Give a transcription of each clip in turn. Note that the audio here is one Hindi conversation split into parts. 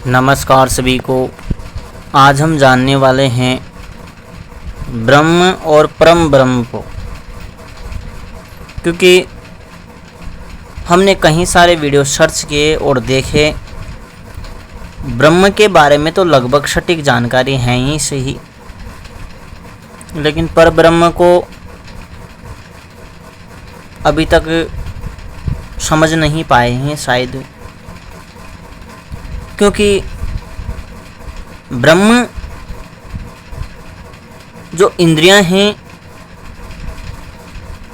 नमस्कार सभी को। आज हम जानने वाले हैं ब्रह्म और परम ब्रह्म को, क्योंकि हमने कई सारे वीडियो सर्च किए और देखे। ब्रह्म के बारे में तो लगभग सटीक जानकारी है ही सही, लेकिन पर ब्रह्म को अभी तक समझ नहीं पाए हैं शायद, क्योंकि ब्रह्म जो इंद्रियां हैं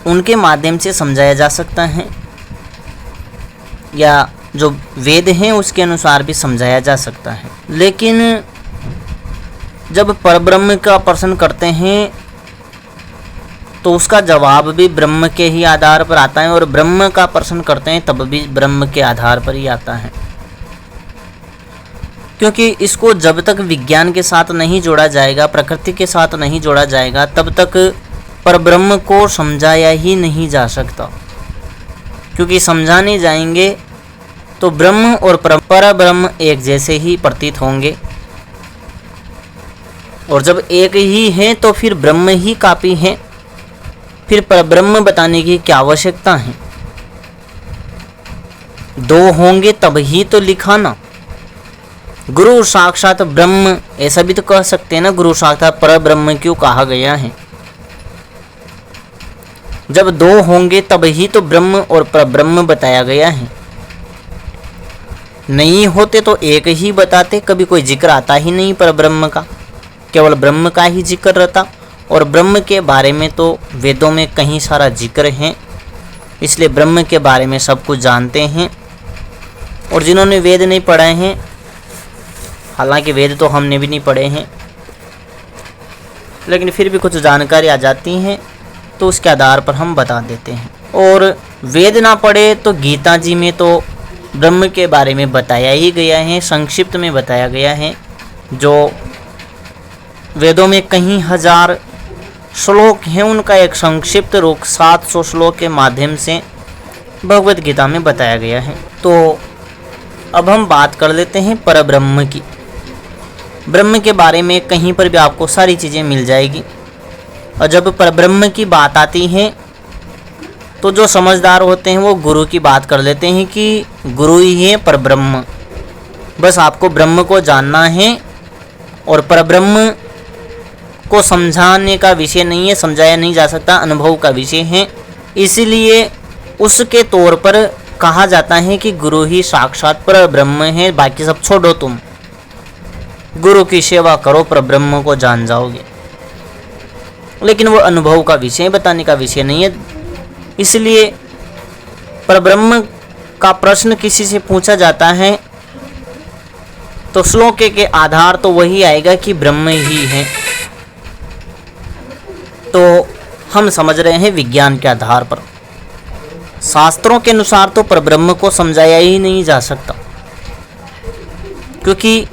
उनके माध्यम से समझाया जा सकता है, या जो वेद हैं उसके अनुसार भी समझाया जा सकता है। लेकिन जब परब्रह्म का प्रश्न करते हैं तो उसका जवाब भी ब्रह्म के ही आधार पर आता है, और ब्रह्म का प्रश्न करते हैं तब भी ब्रह्म के आधार पर ही आता है, क्योंकि इसको जब तक विज्ञान के साथ नहीं जोड़ा जाएगा, प्रकृति के साथ नहीं जोड़ा जाएगा, तब तक परब्रह्म को समझाया ही नहीं जा सकता। क्योंकि समझाने जाएंगे तो ब्रह्म और परब्रह्म एक जैसे ही प्रतीत होंगे, और जब एक ही हैं तो फिर ब्रह्म ही काफी है, फिर परब्रह्म बताने की क्या आवश्यकता है। दो होंगे तब ही तो लिखा ना। गुरु साक्षात ब्रह्म ऐसा भी तो कह सकते हैं ना, गुरु साक्षात परब्रह्म क्यों कहा गया है। जब दो होंगे तब ही तो ब्रह्म और परब्रह्म बताया गया है। नहीं होते तो एक ही बताते, कभी कोई जिक्र आता ही नहीं परब्रह्म का, केवल ब्रह्म का ही जिक्र रहता। और ब्रह्म के बारे में तो वेदों में कहीं सारा जिक्र है, इसलिए ब्रह्म के बारे में सब कुछ जानते हैं। और जिन्होंने वेद नहीं पढ़े हैं, हालांकि वेद तो हमने भी नहीं पढ़े हैं, लेकिन फिर भी कुछ जानकारी आ जाती हैं तो उसके आधार पर हम बता देते हैं। और वेद ना पढ़े तो गीता जी में तो ब्रह्म के बारे में बताया ही गया है, संक्षिप्त में बताया गया है। जो वेदों में कई हजार श्लोक हैं, उनका एक संक्षिप्त रूप 700 श्लोक के माध्यम से भगवत गीता में बताया गया है। तो अब हम बात कर लेते हैं परब्रह्म की। ब्रह्म के बारे में कहीं पर भी आपको सारी चीज़ें मिल जाएगी। और जब परब्रह्म की बात आती है तो जो समझदार होते हैं वो गुरु की बात कर लेते हैं कि गुरु ही है परब्रह्म। बस आपको ब्रह्म को जानना है, और परब्रह्म को समझाने का विषय नहीं है, समझाया नहीं जा सकता, अनुभव का विषय है। इसीलिए उसके तौर पर कहा जाता है कि गुरु ही साक्षात परब्रह्म है, बाकी सब छोड़ो, तुम गुरु की सेवा करो, परब्रह्म को जान जाओगे। लेकिन वो अनुभव का विषय, बताने का विषय नहीं है। इसलिए परब्रह्म का प्रश्न किसी से पूछा जाता है तो श्लोक के आधार तो वही आएगा कि ब्रह्म ही है। तो हम समझ रहे हैं विज्ञान के आधार पर। शास्त्रों के अनुसार तो परब्रह्म को समझाया ही नहीं जा सकता, क्योंकि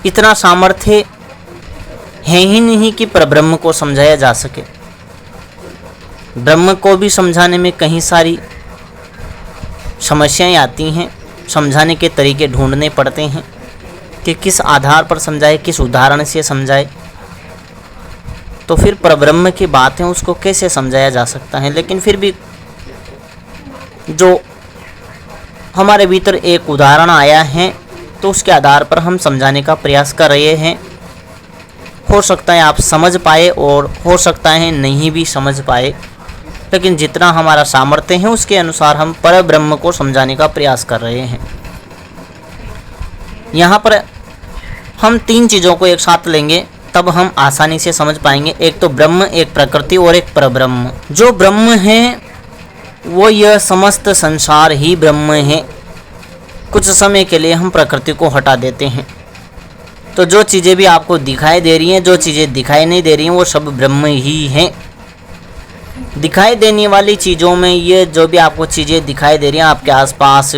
इतना सामर्थ्य है ही नहीं कि परब्रह्म को समझाया जा सके। ब्रह्म को भी समझाने में कई सारी समस्याएं आती हैं, समझाने के तरीके ढूंढने पड़ते हैं कि किस आधार पर समझाए, किस उदाहरण से समझाए। तो फिर परब्रह्म की बात है, उसको कैसे समझाया जा सकता है। लेकिन फिर भी जो हमारे भीतर एक उदाहरण आया है तो उसके आधार पर हम समझाने का प्रयास कर रहे हैं। हो सकता है आप समझ पाए और हो सकता है नहीं भी समझ पाए, लेकिन जितना हमारा सामर्थ्य है उसके अनुसार हम परब्रह्म को समझाने का प्रयास कर रहे हैं। यहाँ पर हम तीन चीज़ों को एक साथ लेंगे तब हम आसानी से समझ पाएंगे। एक तो ब्रह्म, एक प्रकृति और एक परब्रह्म। जो ब्रह्म है वो यह समस्त संसार ही ब्रह्म है। कुछ समय के लिए हम प्रकृति को हटा देते हैं तो जो चीज़ें भी आपको दिखाई दे रही हैं, जो चीज़ें दिखाई नहीं दे रही हैं, वो सब ब्रह्म ही हैं। दिखाई देने वाली चीज़ों में ये जो भी आपको चीज़ें दिखाई दे रही हैं, आपके आसपास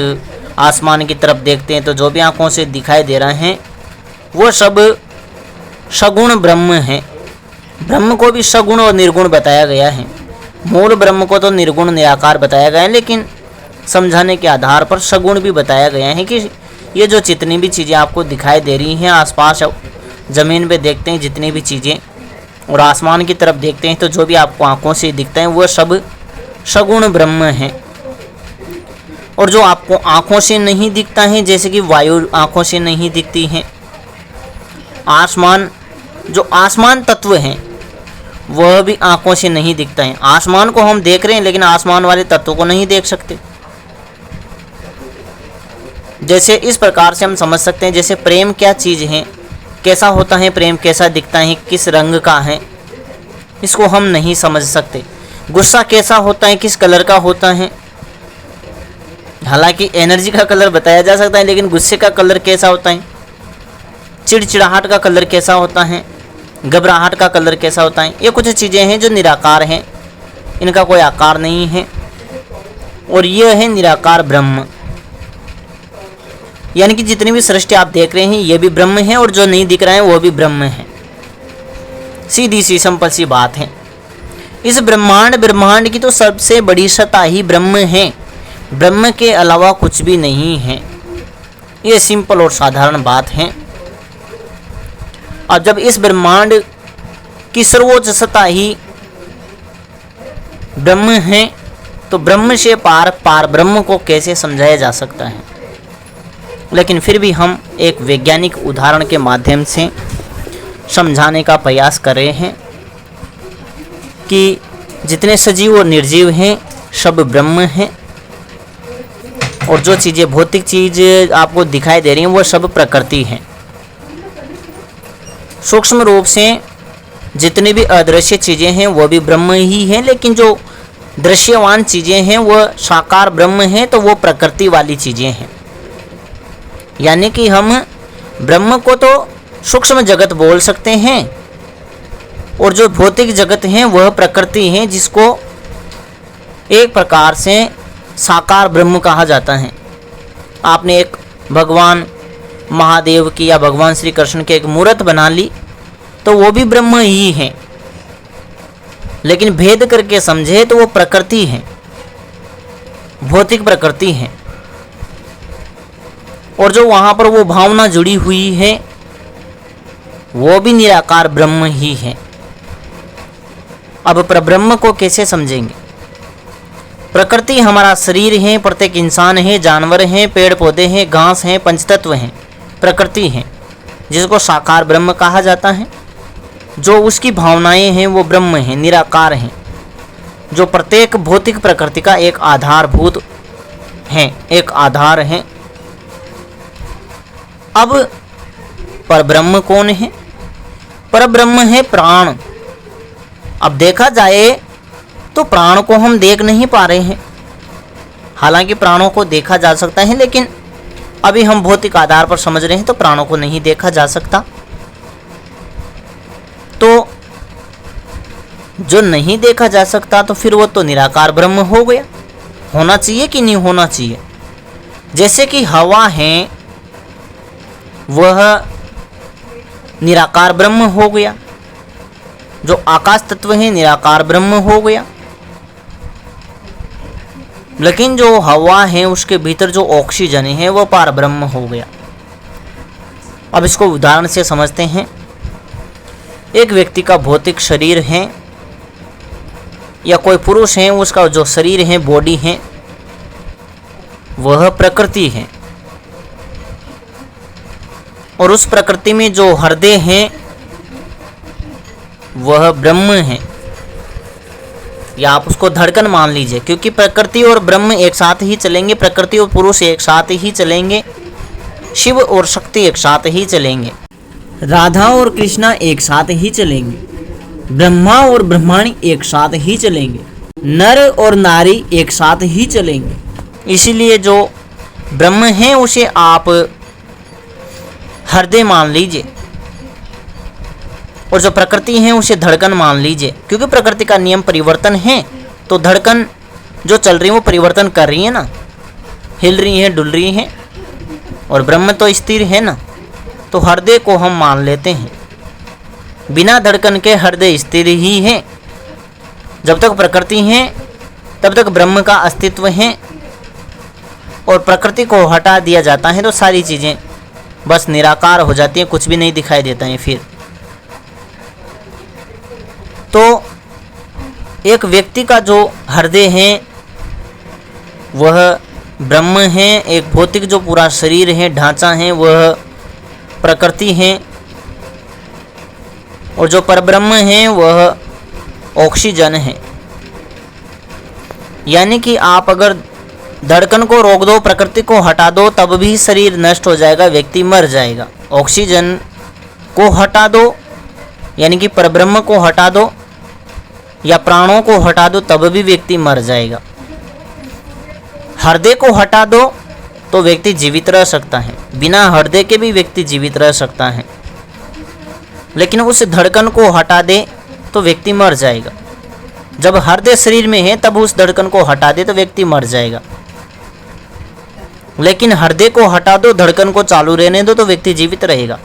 आसमान की तरफ देखते हैं तो जो भी आँखों से दिखाई दे रहे हैं वो सब सगुण ब्रह्म हैं। ब्रह्म को भी सगुण और निर्गुण बताया गया है। मूल ब्रह्म को तो निर्गुण निराकार बताया गया है, लेकिन समझाने के आधार पर सगुण भी बताया गया है कि ये जो जितनी भी चीज़ें आपको दिखाई दे रही हैं आसपास, ज़मीन पे देखते हैं जितनी भी चीज़ें और आसमान की तरफ देखते हैं तो जो भी आपको आंखों से दिखता है वह सब सगुण ब्रह्म है। और जो आपको आंखों से नहीं दिखता है, जैसे कि वायु आंखों से नहीं दिखती है, आसमान, जो आसमान तत्व हैं वह भी आंखों से नहीं दिखता है। आसमान को हम देख रहे हैं लेकिन आसमान वाले तत्वों को नहीं देख सकते। जैसे इस प्रकार से हम समझ सकते हैं, जैसे प्रेम क्या चीज़ है, कैसा होता है प्रेम, कैसा दिखता है, किस रंग का है, इसको हम नहीं समझ सकते। गुस्सा कैसा होता है, किस कलर का होता है, हालांकि एनर्जी का कलर बताया जा सकता है लेकिन गुस्से का कलर कैसा होता है, चिड़चिड़ाहट का कलर कैसा होता है, घबराहट का कलर कैसा होता है, ये कुछ चीज़ें हैं जो निराकार हैं, इनका कोई आकार नहीं है। और यह है निराकार ब्रह्म। यानी कि जितनी भी सृष्टि आप देख रहे हैं ये भी ब्रह्म है और जो नहीं दिख रहा है वो भी ब्रह्म है। सीधी सी सिंपल सी बात है। इस ब्रह्मांड की तो सबसे बड़ी सत्ता ही ब्रह्म है, ब्रह्म के अलावा कुछ भी नहीं है। ये सिंपल और साधारण बात है। और जब इस ब्रह्मांड की सर्वोच्च सत्ता ही ब्रह्म है तो ब्रह्म से पार ब्रह्म को कैसे समझाया जा सकता है। लेकिन फिर भी हम एक वैज्ञानिक उदाहरण के माध्यम से समझाने का प्रयास कर रहे हैं कि जितने सजीव और निर्जीव हैं सब ब्रह्म हैं और जो चीज़ें भौतिक चीज़ आपको दिखाई दे रही हैं वो सब प्रकृति हैं। सूक्ष्म रूप से जितनी भी अदृश्य चीज़ें हैं वो भी ब्रह्म ही हैं, लेकिन जो दृश्यवान चीज़ें हैं वो साकार ब्रह्म हैं, तो वो प्रकृति वाली चीज़ें हैं। यानी कि हम ब्रह्म को तो सूक्ष्म जगत बोल सकते हैं और जो भौतिक जगत है वह प्रकृति है, जिसको एक प्रकार से साकार ब्रह्म कहा जाता है। आपने एक भगवान महादेव की या भगवान श्री कृष्ण की एक मूर्त बना ली तो वो भी ब्रह्म ही है, लेकिन भेद करके समझे तो वो प्रकृति है, भौतिक प्रकृति है। और जो वहाँ पर वो भावना जुड़ी हुई है वो भी निराकार ब्रह्म ही है। अब परब्रह्म को कैसे समझेंगे। प्रकृति हमारा शरीर है, प्रत्येक इंसान है, जानवर हैं, पेड़ पौधे हैं, घास हैं, पंचतत्व हैं, प्रकृति है, जिसको साकार ब्रह्म कहा जाता है। जो उसकी भावनाएं हैं वो ब्रह्म हैं, निराकार हैं, जो प्रत्येक भौतिक प्रकृति का एक आधारभूत हैं, एक आधार हैं। अब परब्रह्म कौन है। परब्रह्म है प्राण। अब देखा जाए तो प्राण को हम देख नहीं पा रहे हैं, हालांकि प्राणों को देखा जा सकता है, लेकिन अभी हम भौतिक आधार पर समझ रहे हैं तो प्राणों को नहीं देखा जा सकता। तो जो नहीं देखा जा सकता तो फिर वो तो निराकार ब्रह्म हो गया। होना चाहिए कि नहीं होना चाहिए। जैसे कि हवा है वह निराकार ब्रह्म हो गया, जो आकाश तत्व है निराकार ब्रह्म हो गया, लेकिन जो हवा है उसके भीतर जो ऑक्सीजन है वो पार ब्रह्म हो गया। अब इसको उदाहरण से समझते हैं। एक व्यक्ति का भौतिक शरीर है या कोई पुरुष है, उसका जो शरीर है, बॉडी है, वह प्रकृति है। और उस प्रकृति में जो हृदय है वह ब्रह्म है, या आप उसको धड़कन मान लीजिए, क्योंकि प्रकृति और ब्रह्म एक साथ ही चलेंगे, प्रकृति और पुरुष एक साथ ही चलेंगे, शिव और शक्ति एक साथ ही चलेंगे, राधा और कृष्णा एक साथ ही चलेंगे, ब्रह्मा और ब्रह्माणी एक साथ ही चलेंगे, नर और नारी एक साथ ही चलेंगे। इसीलिए जो ब्रह्म है उसे आप हृदय मान लीजिए और जो प्रकृति है उसे धड़कन मान लीजिए, क्योंकि प्रकृति का नियम परिवर्तन है, तो धड़कन जो चल रही है वो परिवर्तन कर रही है ना, हिल रही है, डुल रही है, और ब्रह्म तो स्थिर है ना, तो हृदय को हम मान लेते हैं। बिना धड़कन के हृदय स्थिर ही है। जब तक प्रकृति है तब तक ब्रह्म का अस्तित्व है, और प्रकृति को हटा दिया जाता है तो सारी चीज़ें बस निराकार हो जाती हैं, कुछ भी नहीं दिखाई देता है। फिर तो एक व्यक्ति का जो हृदय है वह ब्रह्म है, एक भौतिक जो पूरा शरीर है, ढांचा है, वह प्रकृति है, और जो परब्रह्म है वह ऑक्सीजन है। यानी कि आप अगर धड़कन को रोक दो, प्रकृति को हटा दो, तब भी शरीर नष्ट हो जाएगा, व्यक्ति मर जाएगा। ऑक्सीजन को हटा दो यानी कि परब्रह्म को हटा दो या प्राणों को हटा दो, तब भी व्यक्ति मर जाएगा। हृदय को हटा दो तो व्यक्ति जीवित रह सकता है, बिना हृदय के भी व्यक्ति जीवित रह सकता है, लेकिन उस धड़कन को हटा दे तो व्यक्ति मर जाएगा। जब हृदय शरीर में है तब उस धड़कन को हटा दे तो व्यक्ति मर जाएगा, लेकिन हृदय को हटा दो, धड़कन को चालू रहने दो तो व्यक्ति जीवित रहेगा।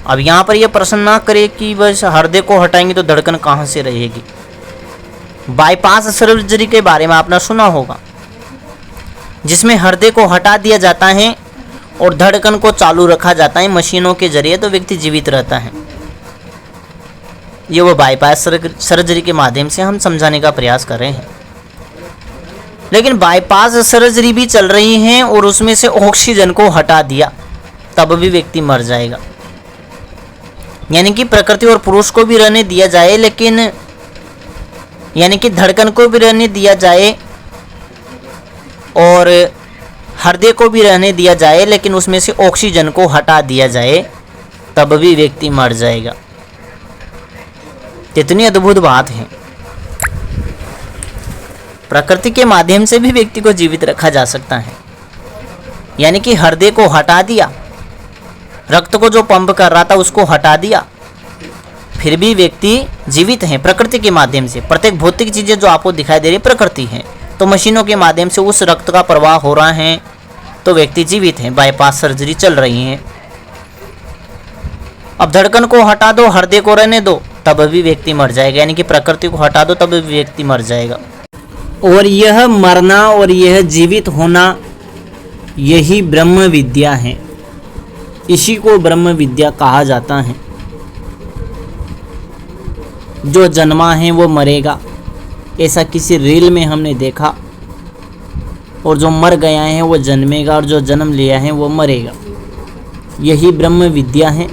अब यहाँ पर यह प्रश्न ना करे कि बस हृदय को हटाएंगे तो धड़कन कहाँ से रहेगी। बाईपास सर्जरी के बारे में आपने सुना होगा, जिसमें हृदय को हटा दिया जाता है और धड़कन को चालू रखा जाता है मशीनों के जरिए, तो व्यक्ति जीवित रहता है। ये वो बाईपास सर्जरी के माध्यम से हम समझाने का प्रयास कर रहे हैं। लेकिन बाईपास सर्जरी भी चल रही है और उसमें से ऑक्सीजन को हटा दिया तब भी व्यक्ति मर जाएगा। यानी कि प्रकृति और पुरुष को भी रहने दिया जाए, लेकिन यानी कि धड़कन को भी रहने दिया जाए और हृदय को भी रहने दिया जाए, लेकिन उसमें से ऑक्सीजन को हटा दिया जाए तब भी व्यक्ति मर जाएगा। कितनी अद्भुत बात है। प्रकृति के माध्यम से भी व्यक्ति को जीवित रखा जा सकता है। यानी कि हृदय को हटा दिया, रक्त को जो पंप कर रहा था उसको हटा दिया, फिर भी व्यक्ति जीवित है प्रकृति के माध्यम से। प्रत्येक भौतिक चीज़ें जो आपको दिखाई दे रही प्रकृति है, तो मशीनों के माध्यम से उस रक्त का प्रवाह हो रहा है तो व्यक्ति जीवित है। बाईपास सर्जरी चल रही है। अब धड़कन को हटा दो, हृदय को रहने दो, तब भी व्यक्ति मर जाएगा। यानी कि प्रकृति को हटा दो तब भी व्यक्ति मर जाएगा। और यह मरना और यह जीवित होना, यही ब्रह्म विद्या है। इसी को ब्रह्म विद्या कहा जाता है। जो जन्मा है वो मरेगा, ऐसा किसी रील में हमने देखा, और जो मर गया है वो जन्मेगा, और जो जन्म लिया है वो मरेगा। यही ब्रह्म विद्या है।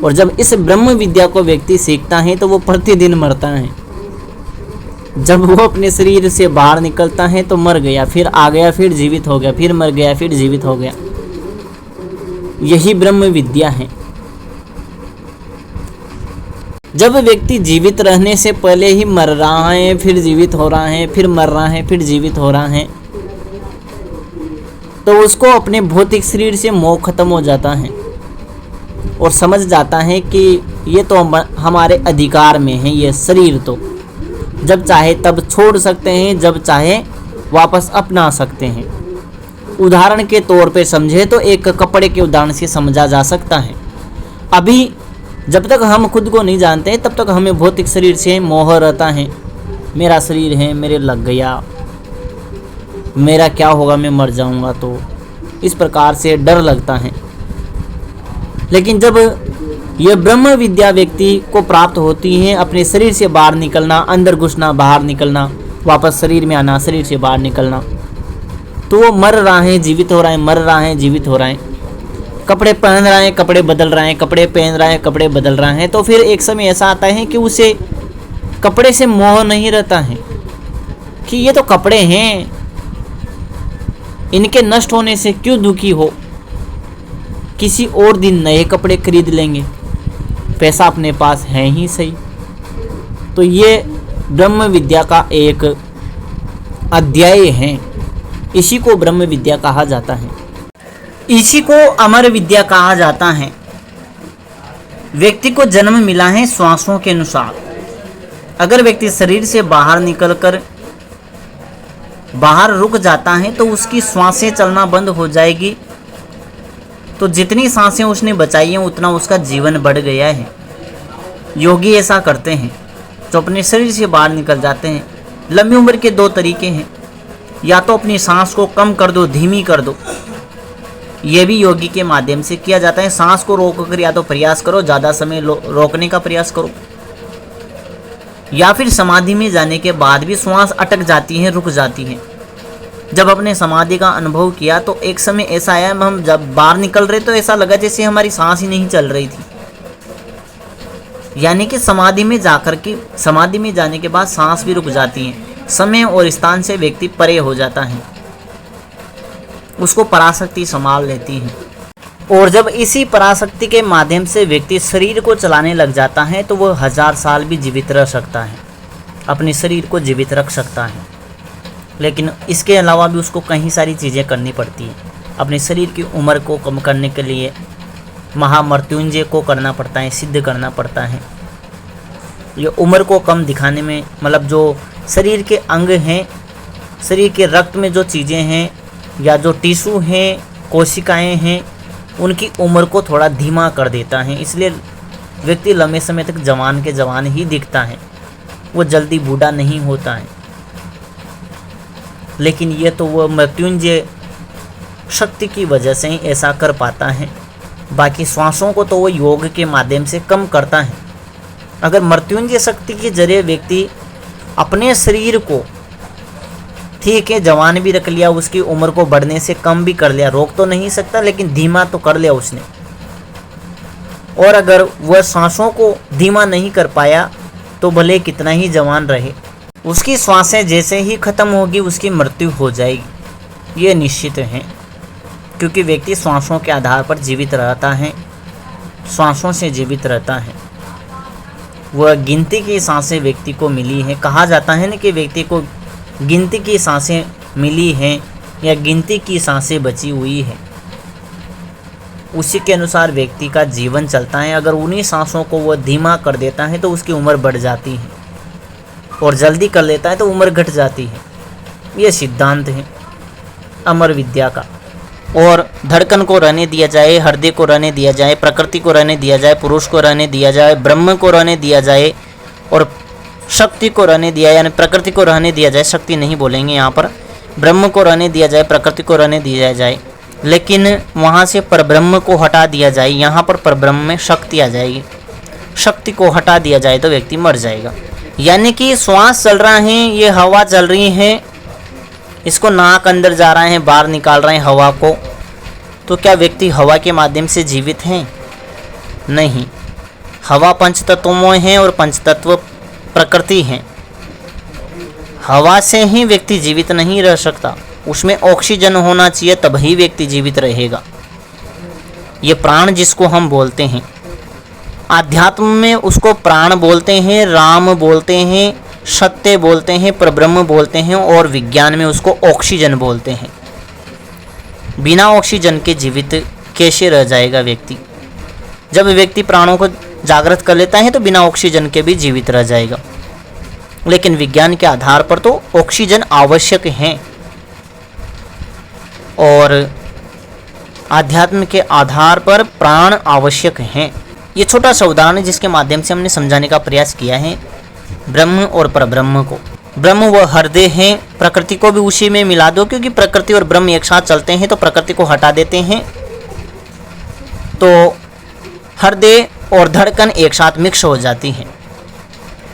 और जब इस ब्रह्म विद्या को व्यक्ति सीखता है तो वो प्रतिदिन मरता है। जब वो अपने शरीर से बाहर निकलता है तो मर गया, फिर आ गया, फिर जीवित हो गया, फिर मर गया, फिर जीवित हो गया। यही ब्रह्म विद्या है। जब व्यक्ति जीवित रहने से पहले ही मर रहा है, फिर जीवित हो रहा है, फिर मर रहा है, फिर जीवित हो रहा है, तो उसको अपने भौतिक शरीर से मोह खत्म हो जाता है और समझ जाता है कि ये तो हमारे अधिकार में है। ये शरीर तो जब चाहे तब छोड़ सकते हैं, जब चाहे वापस अपना सकते हैं। उदाहरण के तौर पे समझे तो एक कपड़े के उदाहरण से समझा जा सकता है। अभी जब तक हम खुद को नहीं जानते तब तक हमें भौतिक शरीर से मोह रहता है। मेरा शरीर है, मेरे लग गया, मेरा क्या होगा, मैं मर जाऊंगा, तो इस प्रकार से डर लगता है। लेकिन जब यह ब्रह्म विद्या व्यक्ति को प्राप्त होती है, अपने शरीर से बाहर निकलना, अंदर घुसना, बाहर निकलना, वापस शरीर में आना, शरीर से बाहर निकलना, तो वो मर रहा है, जीवित हो रहा है, मर रहा है, जीवित हो रहा है। कपड़े पहन रहा है, कपड़े बदल रहा है, कपड़े पहन रहा है, कपड़े बदल रहा है। तो फिर एक समय ऐसा आता है कि उसे कपड़े से मोह नहीं रहता है कि ये तो कपड़े हैं, इनके नष्ट होने से क्यों दुखी हो, किसी और दिन नए कपड़े खरीद लेंगे, पैसा अपने पास है ही सही। तो ये ब्रह्म विद्या का एक अध्याय है। इसी को ब्रह्म विद्या कहा जाता है। इसी को अमर विद्या कहा जाता है। व्यक्ति को जन्म मिला है श्वासों के अनुसार। अगर व्यक्ति शरीर से बाहर निकलकर बाहर रुक जाता है तो उसकी सांसें चलना बंद हो जाएगी। तो जितनी सांसें उसने बचाई हैं उतना उसका जीवन बढ़ गया है। योगी ऐसा करते हैं जो अपने शरीर से बाहर निकल जाते हैं। लंबी उम्र के दो तरीके हैं। या तो अपनी सांस को कम कर दो, धीमी कर दो। ये भी योगी के माध्यम से किया जाता है। सांस को रोककर या तो प्रयास करो, ज़्यादा समय रोकने का प्रयास करो, या फिर समाधि में जाने के बाद भी श्वास अटक जाती है, रुक जाती है। जब अपने समाधि का अनुभव किया तो एक समय ऐसा आया, हम जब बाहर निकल रहे तो ऐसा लगा जैसे हमारी सांस ही नहीं चल रही थी। यानी कि समाधि में जाकर के, समाधि में जाने के बाद सांस भी रुक जाती है, समय और स्थान से व्यक्ति परे हो जाता है, उसको पराशक्ति संभाल लेती है। और जब इसी पराशक्ति के माध्यम से व्यक्ति शरीर को चलाने लग जाता है तो वह 1000 साल भी जीवित रह सकता है, अपने शरीर को जीवित रख सकता है। लेकिन इसके अलावा भी उसको कई सारी चीज़ें करनी पड़ती हैं। अपने शरीर की उम्र को कम करने के लिए महामृत्युंजय को करना पड़ता है, सिद्ध करना पड़ता है। ये उम्र को कम दिखाने में, मतलब जो शरीर के अंग हैं, शरीर के रक्त में जो चीज़ें हैं या जो टिश्यू हैं, कोशिकाएं हैं, उनकी उम्र को थोड़ा धीमा कर देता है। इसलिए व्यक्ति लंबे समय तक जवान के जवान ही दिखता है, वो जल्दी बूढ़ा नहीं होता है। लेकिन ये तो वो मृत्युंजय शक्ति की वजह से ही ऐसा कर पाता है। बाकी श्वासों को तो वो योग के माध्यम से कम करता है। अगर मृत्युंजय शक्ति के जरिए व्यक्ति अपने शरीर को, ठीक है, जवान भी रख लिया, उसकी उम्र को बढ़ने से कम भी कर लिया, रोक तो नहीं सकता लेकिन धीमा तो कर लिया उसने। और अगर वह सांसों को धीमा नहीं कर पाया तो भले कितना ही जवान रहे, उसकी श्वासें जैसे ही खत्म होगी उसकी मृत्यु हो जाएगी, ये निश्चित है। क्योंकि व्यक्ति श्वासों के आधार पर जीवित रहता है, श्वासों से जीवित रहता है। वह गिनती की सांसें व्यक्ति को मिली हैं। कहा जाता है ना कि व्यक्ति को गिनती की सांसें मिली हैं या गिनती की सांसें बची हुई है, उसी के अनुसार व्यक्ति का जीवन चलता है। अगर उन्हीं सांसों को वह धीमा कर देता है तो उसकी उम्र बढ़ जाती है, और जल्दी कर लेता है तो उम्र घट जाती है। ये सिद्धांत है अमर विद्या का। और धड़कन को रहने दिया जाए, हृदय को रहने दिया जाए, प्रकृति को रहने दिया जाए, पुरुष को रहने दिया जाए, ब्रह्म को रहने दिया जाए, और शक्ति को रहने दिया, यानी प्रकृति को रहने दिया जाए, शक्ति नहीं बोलेंगे यहाँ पर, ब्रह्म को रहने दिया जाए, प्रकृति को रहने दिया जाए, लेकिन वहाँ से परब्रह्म को हटा दिया जाए। यहाँ पर परब्रह्म में शक्ति आ जाएगी। शक्ति को हटा दिया जाए तो व्यक्ति मर जाएगा। यानी कि श्वास चल रहा है, ये हवा चल रही है, इसको नाक अंदर जा रहा है, बाहर निकाल रहे हैं हवा को, तो क्या व्यक्ति हवा के माध्यम से जीवित हैं? नहीं। हवा पंचतत्वों में है और पंचतत्व प्रकृति है। हवा से ही व्यक्ति जीवित नहीं रह सकता, उसमें ऑक्सीजन होना चाहिए, तभी व्यक्ति जीवित रहेगा। ये प्राण जिसको हम बोलते हैं, आध्यात्म में उसको प्राण बोलते हैं, राम बोलते हैं, सत्य बोलते हैं, परब्रह्म बोलते हैं, और विज्ञान में उसको ऑक्सीजन बोलते हैं। बिना ऑक्सीजन के जीवित कैसे रह जाएगा व्यक्ति? जब व्यक्ति प्राणों को जागृत कर लेता है तो बिना ऑक्सीजन के भी जीवित रह जाएगा। लेकिन विज्ञान के आधार पर तो ऑक्सीजन आवश्यक है, और आध्यात्म के आधार पर प्राण आवश्यक हैं। ये छोटा सा उदाहरण है जिसके माध्यम से हमने समझाने का प्रयास किया है ब्रह्म और परब्रह्म को। ब्रह्म वह हृदय है, प्रकृति को भी उसी में मिला दो, क्योंकि प्रकृति और ब्रह्म एक साथ चलते हैं, तो प्रकृति को हटा देते हैं तो हृदय और धड़कन एक साथ मिक्स हो जाती हैं,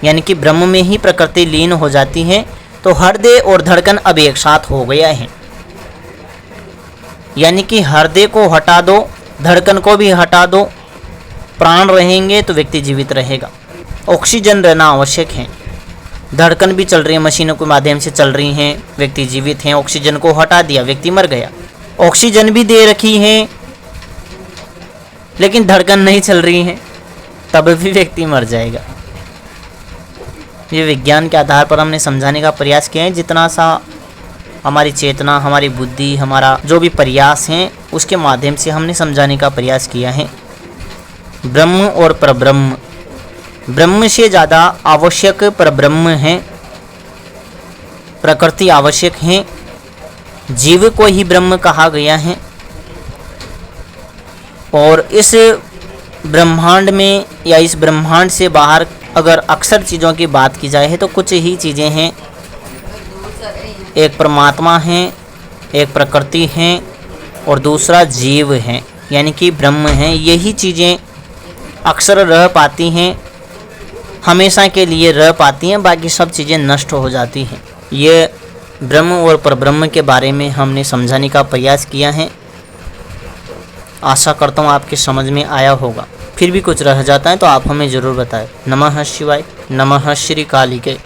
यानी कि ब्रह्म में ही प्रकृति लीन हो जाती है, तो हृदय और धड़कन अब एक साथ हो गया है। यानी कि हृदय को हटा दो, धड़कन को भी हटा दो, प्राण रहेंगे तो व्यक्ति जीवित रहेगा। ऑक्सीजन रहना आवश्यक है। धड़कन भी चल रही है, मशीनों के माध्यम से चल रही हैं, व्यक्ति जीवित हैं। ऑक्सीजन को हटा दिया, व्यक्ति मर गया। ऑक्सीजन भी दे रखी है लेकिन धड़कन नहीं चल रही है, तब भी व्यक्ति मर जाएगा। ये विज्ञान के आधार पर हमने समझाने का प्रयास किया है। जितना सा हमारी चेतना, हमारी बुद्धि, हमारा जो भी प्रयास है, उसके माध्यम से हमने समझाने का प्रयास किया है। ब्रह्म और परब्रह्म, ब्रह्म से ज़्यादा आवश्यक परब्रह्म है, प्रकृति आवश्यक है, जीव को ही ब्रह्म कहा गया है। और इस ब्रह्मांड में या इस ब्रह्मांड से बाहर अगर अक्सर चीज़ों की बात की जाए तो कुछ ही चीज़ें हैं एक परमात्मा है, एक प्रकृति है और दूसरा जीव है, यानी कि ब्रह्म है। यही चीज़ें अक्सर रह पाती हैं, हमेशा के लिए रह पाती हैं, बाकी सब चीज़ें नष्ट हो जाती हैं। ये ब्रह्म और परब्रह्म के बारे में हमने समझाने का प्रयास किया है। आशा करता हूँ आपके समझ में आया होगा। फिर भी कुछ रह जाता है तो आप हमें ज़रूर बताएं। नमः शिवाय, नमः श्री कालिके।